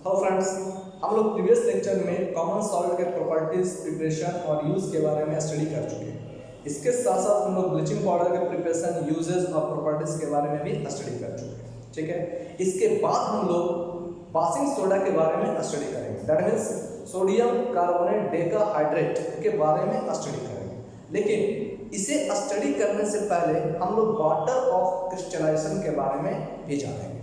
Hello friends, हम लोग previous lecture में कॉमन सॉल्ट के प्रॉपर्टीज, प्रिपरेशन और यूज़ के बारे में स्टडी कर चुके हैं। इसके साथ साथ हम लोग ब्लीचिंग पाउडर के प्रिपरेशन, यूजेस और प्रॉपर्टीज के बारे में भी स्टडी कर चुके हैं। ठीक है, इसके बाद हम लोग वाशिंग सोडा के बारे में स्टडी करेंगे। That means sodium carbonate decahydrate के बारे में स्टडी करेंगे। लेकिन इसे स्टडी करने से पहले हम लोग वाटर ऑफ क्रिस्टलाइजेशन के बारे में भी जानेंगे।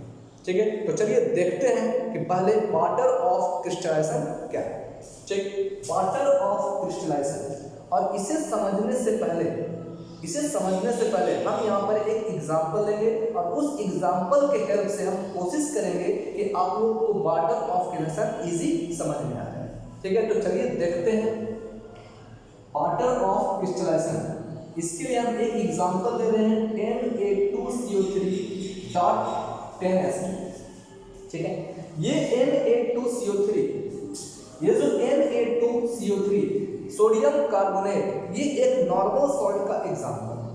ठीक है, तो चलिए देखते हैं कि पहले वाटर ऑफ क्रिस्टलाइजेशन क्या है। ठीक, वाटर ऑफ क्रिस्टलाइजेशन, और इसे समझने से पहले हम यहाँ पर एक एग्जांपल लेंगे और उस एग्जांपल के हेल्प से हम कोशिश करेंगे कि आप लोग को वाटर ऑफ क्रिस्टलाइजेशन इजी समझ में आ जाए। ठीक है, तो चलिए देखते हैं वाटर ऑफ क्रिस्टलाइजेशन। इसके लिए हम एक एग्जांपल दे रहे हैं Na2CO3 10H2। ठीक है, ये Na2CO3, ये जो Na2CO3 सोडियम कार्बोनेट, ये एक नॉर्मल सॉल्ट का एग्जांपल है।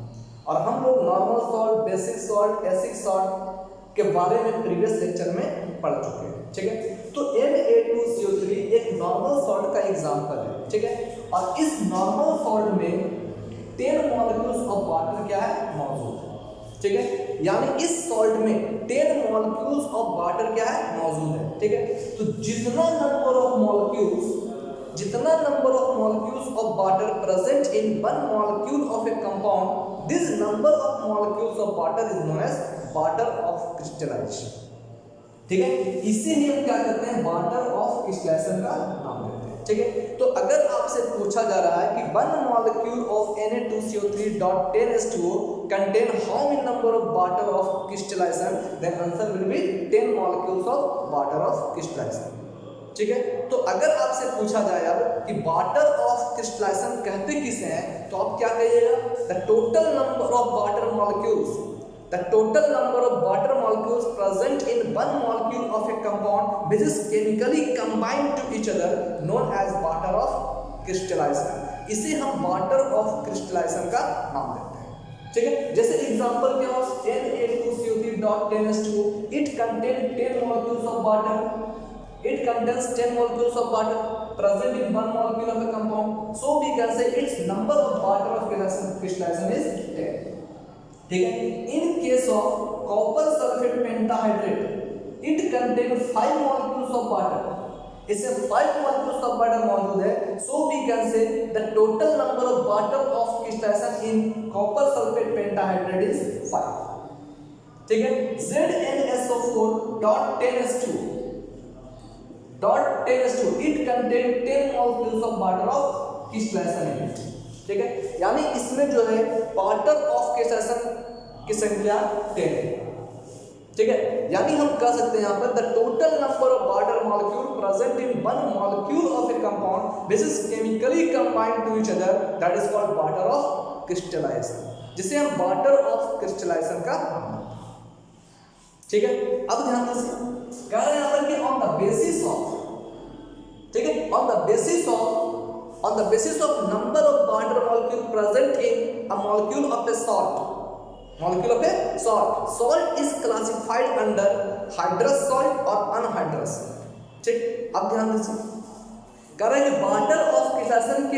और हम लोग normal salt, basic salt, acid salt के बारे में प्रीवियस लेक्चर में पढ़ चुके हैं। ठीक है, तो Na2CO3 एक नॉर्मल सॉल्ट का एग्जांपल है। ठीक है, और इस नॉर्मल सॉल्ट में 10 मॉलिक्यूल्स ऑफ वाटर क्या है, मौजूद है। ठीक है, यानी इस सॉल्ट में 10 मॉलिक्यूल्स ऑफ वाटर क्या है, मौजूद है। ठीक है, तो जितना number of molecules of water present in one molecule of a compound, this number of molecules of water is known as water of crystallisation. ठीक है, इसे ही हम क्या करते हैं, वाटर ऑफ क्रिस्टलाइजेशन का नाम देते हैं। ठीक है, तो अगर आपसे पूछा जा रहा है कि one molecule of Na2CO3.10H2O contain how many number of water of crystallization, then answer will be 10 molecules of water of crystallization। ठीक है, तो अगर आपसे पूछा जाए अब कि वाटर ऑफ क्रिस्टलाइजेशन कहते किसे हैं, तो आप क्या कहिएगा, the total number of water molecules, the total number of water molecules present in one molecule of a compound which is chemically combined to each other known as water of crystallization। इसे हम water of crystallization का नाम देते हैं। ठीक है, जैसे example क्या हो, Na2CO3.10H2O, it contains 10 molecules of water, it contains 10 molecules of water present in one molecule of a compound, so we can say its number of water of crystallization is 10। ठीक है, in case of copper sulphate pentahydrate, it contain 5 molecules of water, इसे 5 molecules of water मौजूद है, so we can say the total number of water of crystallisation in copper sulphate pentahydrate is 5। ठीक है, ZnSO4.10H2, it contain 10 molecules of water of crystallisation. ठीक है, यानी इसमें जो है वाटर ऑफ क्रिस्टलाइजेशन की संख्या 10 है। ठीक है, यानी हम कह सकते हैं यहाँ पर the total number of water molecule present in one molecule of a compound which is chemically combined to each other, that is called water of crystallisation, जिसे हम वाटर ऑफ क्रिस्टलाइजेशन का नाम देते हैं। ठीक है, अब ध्यान दीजिए, कह रहे हैं यहाँ पर कि ऑन द बेसिस ऑफ, ठीक है, on the basis of number of water molecule present in a molecule of a salt, salt is classified under hydrous salt or anhydrous salt। ठीक, अब ध्यान दीजिए, कह रहे हैं वाटर ऑफ क्रिस्टलाइजेशन के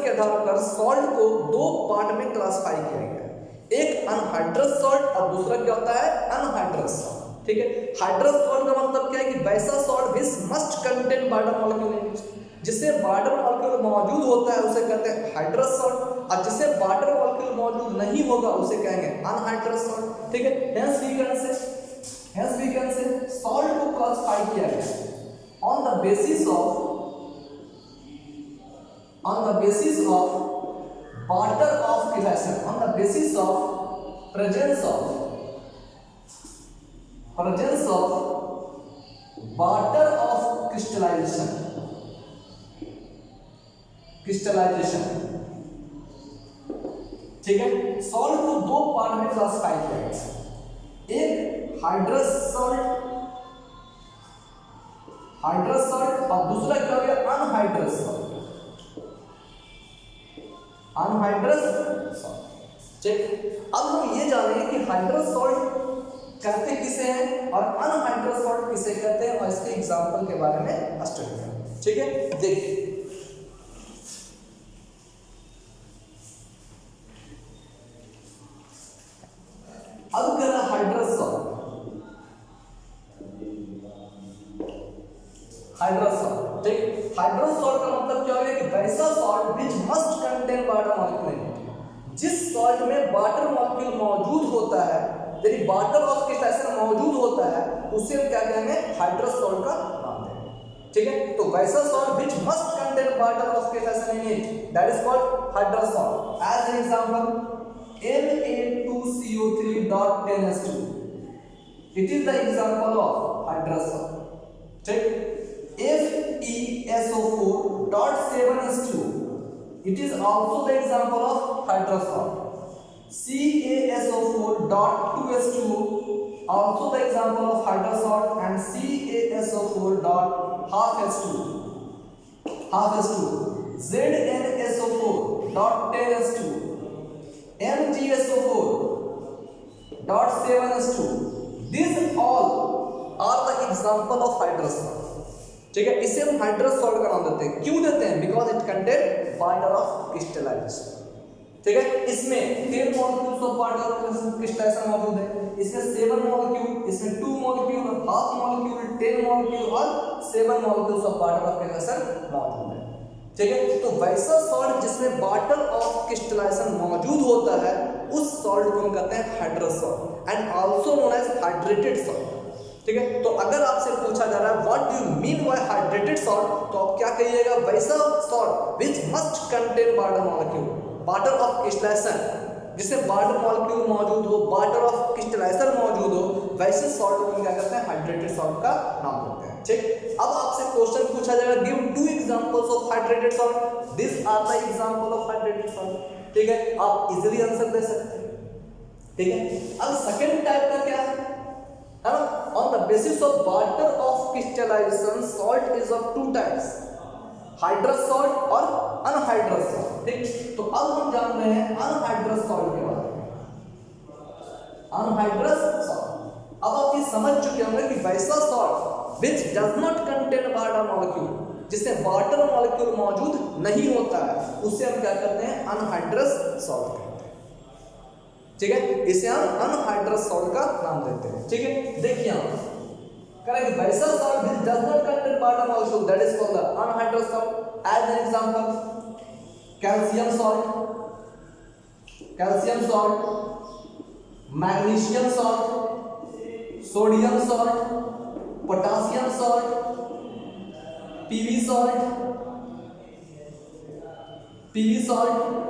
आधार पर सॉल्ट को 2 पार्ट में क्लासिफाई किया गया है, एक अनहाइड्रस सॉल्ट और दूसरा क्या होता है, अनहाइड्रस सॉल्ट। ठीक है, हाइड्रस सॉल्ट का मतलब क्या है कि वैसा salt which must contain water molecule in it, जिससे वाटर मॉलिक्यूल मौजूद होता है उसे कहते हैं हाइड्रस सॉल्ट, और जिससे वाटर मॉलिक्यूल मौजूद नहीं होगा उसे कहेंगे अनहाइड्रस सॉल्ट। ठीक है, hence we can say salt को क्लासिफाई किया गया on the basis of water of crystallisation, on the basis of presence of water of crystallization। ठीक है, सॉल्ट को 2 पार्ट में क्लासिफाई किया गया, एक हाइड्रस सॉल्ट और दूसरा क्या हो गया, अनहाइड्रस सॉल्ट। ठीक, अब हम ये जानेंगे कि हाइड्रस सॉल्ट कहते किसे हैं और अनहाइड्रस सॉल्ट किसे कहते हैं, और इसके एग्जांपल के बारे में स्टडी करें। ठीक है, देखिए अब कह रहा हाइड्रस सॉल्ट। हाइड्रस सॉल्ट, ठीक, हाइड्रस सॉल्ट का मतलब क्या है कि वैसा salt which must contain water molecule, जिस सॉल्ट में वाटर मॉलिक्यूल मौजूद होता है, यदि वाटर ऑफ क्रिस्टलाइजेशन मौजूद होता है, उसे हम क्या कहेंगे, हाइड्रस सॉल्ट का नाम देंगे। ठीक है, तो वैसा salt which must contain water of crystallisation in it, that is called hydrous salt. As an example Na2CO3.10H2, it is the example of hydrous salt. ठीक, FeSO4.7H2, it is also the example of hydrous salt. CaSO4.2H2, also the example of hydrous salt, and CaSO4.half-H2, ZnSO4.10H2, MgSO4.7H2, these all are the example of hydrous salt। ठीक है, इसे हम hydrous salt का नाम देते हैं। क्यों देते हैं? Because it contain water of crystallisation. ठीक है, इसमें 10 molecules of water of crystallisation मौजूद है, इसमें 7 मॉलिक्यूल, इसमें 2 मॉलिक्यूल, हाफ मॉलिक्यूल, 10 मॉलिक्यूल और 7 molecules of water of crystallisation मौजूद है। ठीक है, तो वैसा सॉल्ट जिसमें वाटर ऑफ क्रिस्टलाइजेशन मौजूद होता है, उस सॉल्ट को हम कहते हैं hydrous salt and also known as hydrated salt. ठीक है, तो अगर आपसे पूछा जा रहा है what do you mean by hydrated salt, तो आप क्या कहिएगा, वैसा salt which must contain water molecule, water of crystallisation, जिसमें वाटर मॉलिक्यूल मौजूद हो, वाटर ऑफ क्रिस्टलाइजेशन मौजूद हो, वैसे सॉल्ट को क्या कहते हैं, हाइड्रेटेड सॉल्ट का नाम देते हैं। ठीक, अब आपसे क्वेश्चन पूछा जाएगा give 2 examples of hydrated salt, this are the example of hydrated salt. ठीक है, आप इजीली आंसर दे सकते हैं। ठीक है, अब सेकंड टाइप का क्या है ना, on the basis of water of crystallisation salt is of 2 types, hydrous salt और अनहाइड्रस सॉल्ट। ठीक, तो अब हम जान रहे हैं अनहाइड्रस सॉल्ट के बारे में। अनहाइड्रस सॉल्ट, अब आप ये समझ चुके होंगे कि वैसा salt which does not contain water molecule, जिसमें वाटर मॉलिक्यूल मौजूद नहीं होता है, उसे हम क्या करते हैं, अनहाइड्रस सॉल्ट कहते हैं। ठीक है, इसे हम अनहाइड्रस सॉल्ट का नाम देते हैं। ठीक है, देखिए हम करेंगे वैसा salt which does not contain water molecule, that is called the anhydrous salt. As an example calcium salt, magnesium salt, sodium salt, potassium salt, PV salt.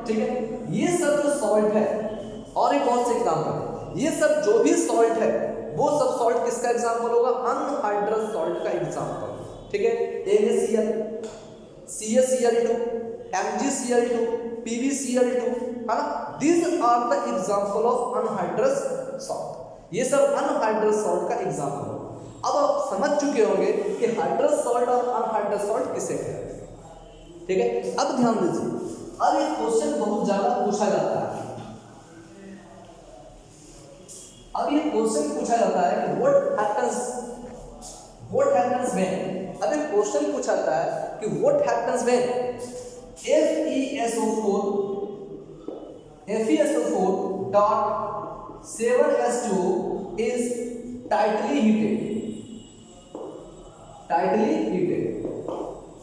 ठीक है, ये सब जो सॉल्ट है, और एक और से एग्जांपल, ये सब जो भी सॉल्ट है वो सब सॉल्ट किसका एग्जांपल होगा, अनहाइड्रस सॉल्ट का एग्जांपल। ठीक है, NaCl, CaCl2, MgCl2, PbCl2, है ना, these are the example of anhydrous salt। ये सब अनहाइड्रस सॉल्ट का एग्जांपल होगा। अब आप समझ चुके होंगे कि हाइड्रस सॉल्ट और अनहाइड्रस सॉल्ट किसे कहते हैं। ठीक है, अब ध्यान दीजिए, अब एक क्वेश्चन बहुत ज्यादा पूछा जाता है। अब ये क्वेश्चन पूछा जाता है कि व्हाट हैपेंस व्हेन, अब एक क्वेश्चन पूछा जाता है कि what happens when FeSO4.7H2 is tightly heated।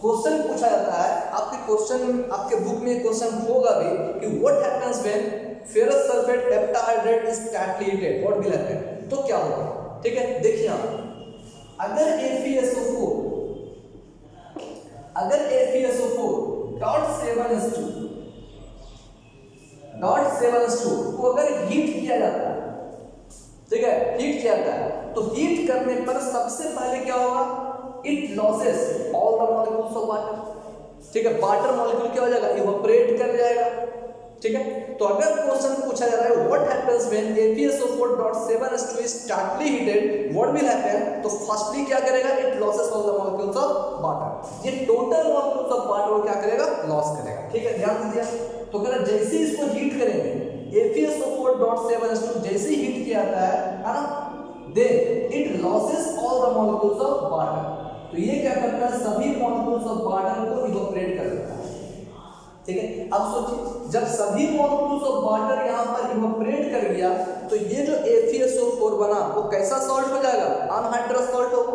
Question पूछा जाता है, आपके बुक में क्वेश्चन होगा भी कि what happens when ferrous sulphate heptahydrate is tightly heated, what will happen, तो क्या होगा। ठीक है, देखिए आप अगर FeSO4.7H2 को अगर हीट किया जाता है, ठीक है, हीट किया जाता है, तो हीट करने पर सबसे पहले क्या होगा, it loses all the molecules of water. ठीक है, वाटर मॉलिक्यूल क्या हो जाएगा, इवोपरेट कर जाएगा। ठीक है, तो अगर क्वेश्चन पूछा जा रहा है what happens when FeSO4.7H2 is tightly heated, what will happen, तो फर्स्टली क्या करेगा, it loses all the molecules of water. ये टोटल मॉलिक्यूल्स ऑफ वाटर को क्या करेगा, लॉस करेगा। ठीक है, ध्यान दीजिए, तो अगर जैसे इसको हीट करेंगे FeSO4.7H2 जैसे हीट किया जाता है ना, then it loses all the molecules of water. तो ये क्या करता है, सभी molecules of water को evaporate कर देता है। ठीक है, अब सोचिए जब सभी molecules of water यहाँ पर evaporate कर गया तो ये जो FeSO4 बना वो कैसा salt हो जाएगा, anhydrous salt होगा।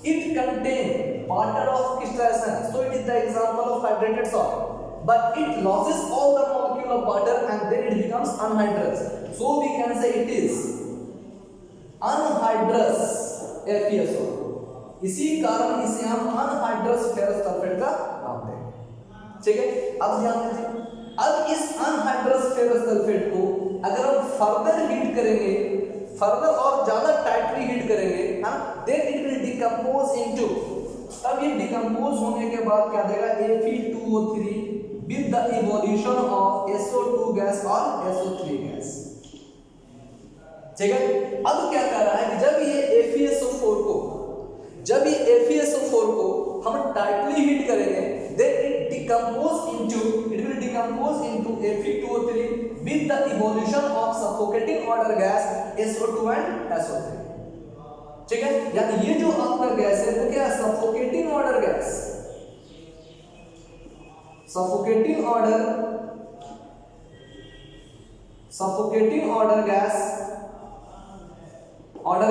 It contain water of crystallization, so it is the example of hydrated salt. But it loses all the molecule of water and then it becomes anhydrous. So we can say it is anhydrous FeSO4. इसी कारण इसे हम anhydrous ferrous sulphate का नाम देंगे। ठीक है, अब ध्यान दीजिए, अब इस अनहाइड्रस फेरस सल्फेट को अगर हम फर्दर हीट करेंगे, फर्दर और ज्यादा टाइटली हीट करेंगे, है ना, then it will decompose into, तब ये डिकम्पोज होने के बाद क्या देगा, Fe2O3 with the evolution of SO2 gas और SO3 गैस। ठीक है, अब क्या कर रहा है कि जब ये FeSO4 को हम टाइटली हीट करेंगे, then it will decompose into Fe2O3 with the evolution of suffocating order gas SO2 and SO3। ठीक है, यानी ये जो आपका गैस है वो क्या है, suffocating order gas, suffocating order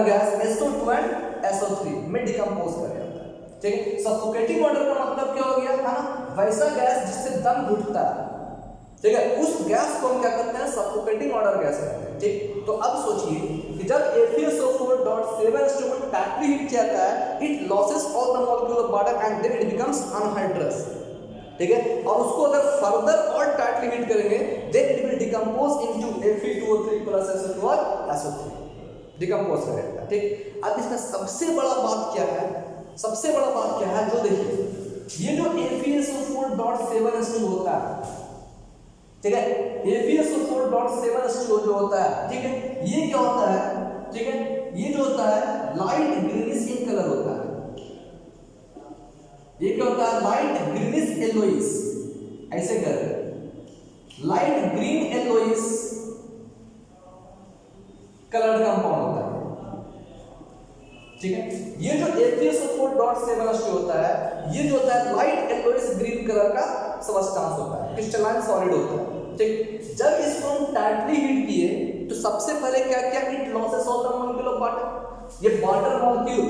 gas SO2 and SO3 में डिकम्पोज कर जाता है। ठीक है, सफोकेटिंग ऑर्डर का मतलब क्या हो गया, है ना, वैसा गैस जिससे दम घुटता है। ठीक है, उस गैस को हम क्या करते हैं, सफोकेटिंग ऑर्डर गैस कहते हैं। ठीक, तो अब सोचिए कि जब FeSO4.7 टाइटली हीट किया जाता है, it loses all the molecule of water and then it becomes anhydrous. ठीक है, और उसको अगर फर्दर और टाइटली हीट करेंगे, then it will decompose into Fe2O3 plus SO2 और SO3 डिकम्पोज करेगा। ठीक, अब इसका सबसे बड़ा बात क्या है, जो देखिए ये जो FeSO4.7 होता है, ठीक है, FeSO4.7 जो होता है, ठीक है, ये क्या होता है, ठीक है, ये जो होता है लाइट ग्रीनिश इन कलर होता है। ये क्या होता है, लाइट ग्रीनिश येलोइश, ऐसे कर light green yellowish coloured compound होता है। ठीक है, ये जो FeSO4.7 होता है, ये जो होता है लाइट येलोइश ग्रीन कलर का सबस्टेंस होता है, क्रिस्टलाइन सॉलिड होता है। ठीक, जब इसको हम टाइटली हीट किए तो सबसे पहले क्या किया, it loses all the molecule of water, ये वाटर मॉलिक्यूल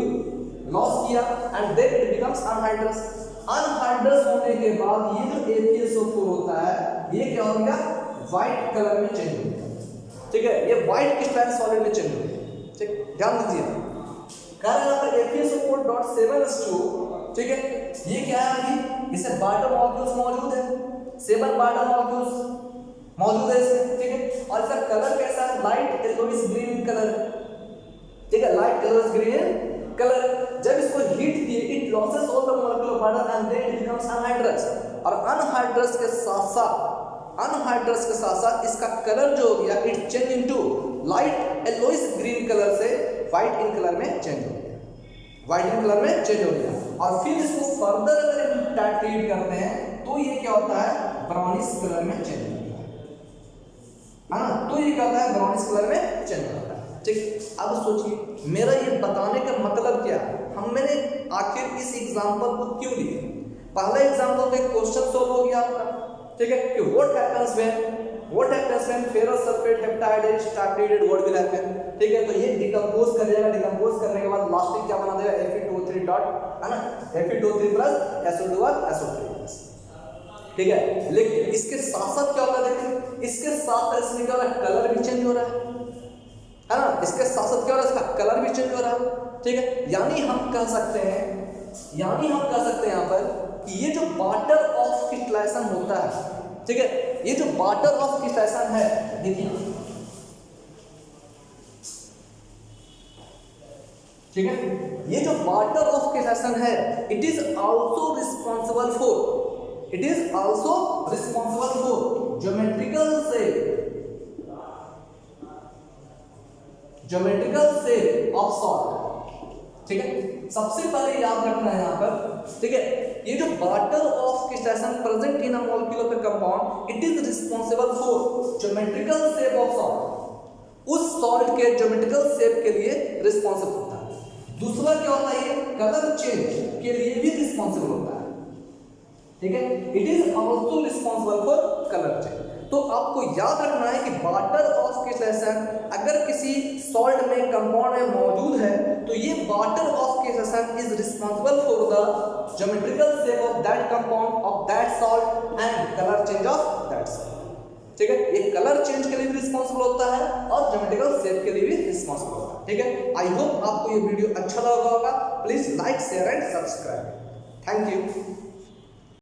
लॉस किया and then it becomes anhydrous. Anhydrous होने के बाद ये जो FeSO4 होता है, ये क्या हो गया, व्हाइट कलर में चेंज हो गया। ठीक है, ये व्हाइट क्रिस्टलाइन सॉलिड में चेंज हो गया। ठीक, ध्यान दीजिए, कारण यहाँ पर FeSO4.7, ठीक है, ये क्या है, अभी इसे वाटर मॉलिक्यूल्स मौजूद है, 7 वाटर मॉलिक्यूल्स मौजूद है इसमें। ठीक है, और इसका कलर कैसा है, लाइट येलोइश ग्रीन कलर। ठीक है, लाइट येलोइश ग्रीन कलर। जब इसको हीट किए, it loses all the molecule of water and then it becomes anhydrous. और अनहाइड्रस के साथ साथ इसका कलर जो हो गया, it change into light yellowish green colour से व्हाइट इन कलर में चेंज हो गया, और फिर इसको फर्दर अगर हम टाइटली हीट करते हैं तो ये क्या होता है, ब्राउनिश कलर में चेंज होता है ना, तो ये क्या होता है, ब्राउनिश कलर में चेंज होता है। ठीक, अब सोचिए मेरा ये बताने का मतलब क्या है, मैंने आखिर इस एग्जांपल को क्यों लिया। पहला एग्जांपल में क्वेश्चन सॉल्व हो गया आपका। ठीक है, कि what happens when ferrous sulphate heptahydrate is titrated, what will happen. ठीक है, तो ये डिकम्पोज कर जाएगा, डिकम्पोज करने के बाद लास्ट में क्या बना देगा, Fe2O3 डॉट, है ना, Fe2O3 प्लस SO2 और SO3 प्लस। ठीक है, लेकिन इसके साथ साथ क्या होगा, देखिए इसके साथ इसमें क्या हो रहा है, कलर भी चेंज हो रहा है ना, इसके साथ साथ क्या हो रहा है, इसका कलर भी चेंज हो रहा है। ठीक है, यानी हम कह सकते हैं यहाँ पर कि ये जो वाटर ऑफ क्रिस्टलाइजेशन होता है, ठीक है, ये जो वाटर ऑफ क्रिस्टलाइजेशन है, देखिए, ठीक है, ये जो वाटर ऑफ क्रिस्टलाइजेशन है, it is also responsible for geometrical shape of salt. ठीक है, सबसे पहले याद रखना है यहाँ पर, ठीक है, ये जो water of crystallisation present in a molecule of a compound, it is responsible for geometrical shape of salt. उस सॉल्ट के ज्योमेट्रिकल शेप के लिए रिस्पॉन्सिबल होता है। दूसरा क्या होता है, ये कलर चेंज के लिए भी रिस्पॉन्सिबल होता है, ठीक है, it is also responsible for colour change. तो आपको याद रखना है कि वाटर ऑफ क्रिस्टलाइजेशन अगर किसी सॉल्ट में कंपाउंड में मौजूद है तो ये water of crystallisation is responsible for the geometrical shape of that compound of that salt and colour change of that salt, ठीक है। ये कलर चेंज के लिए भी रिस्पॉन्सिबल होता है और ज्योमेट्रिकल शेप के लिए भी रिस्पॉन्सिबल होता है, ठीक है। आई होप आपको ये वीडियो अच्छा लगा होगा। Please like share and subscribe. Thank you.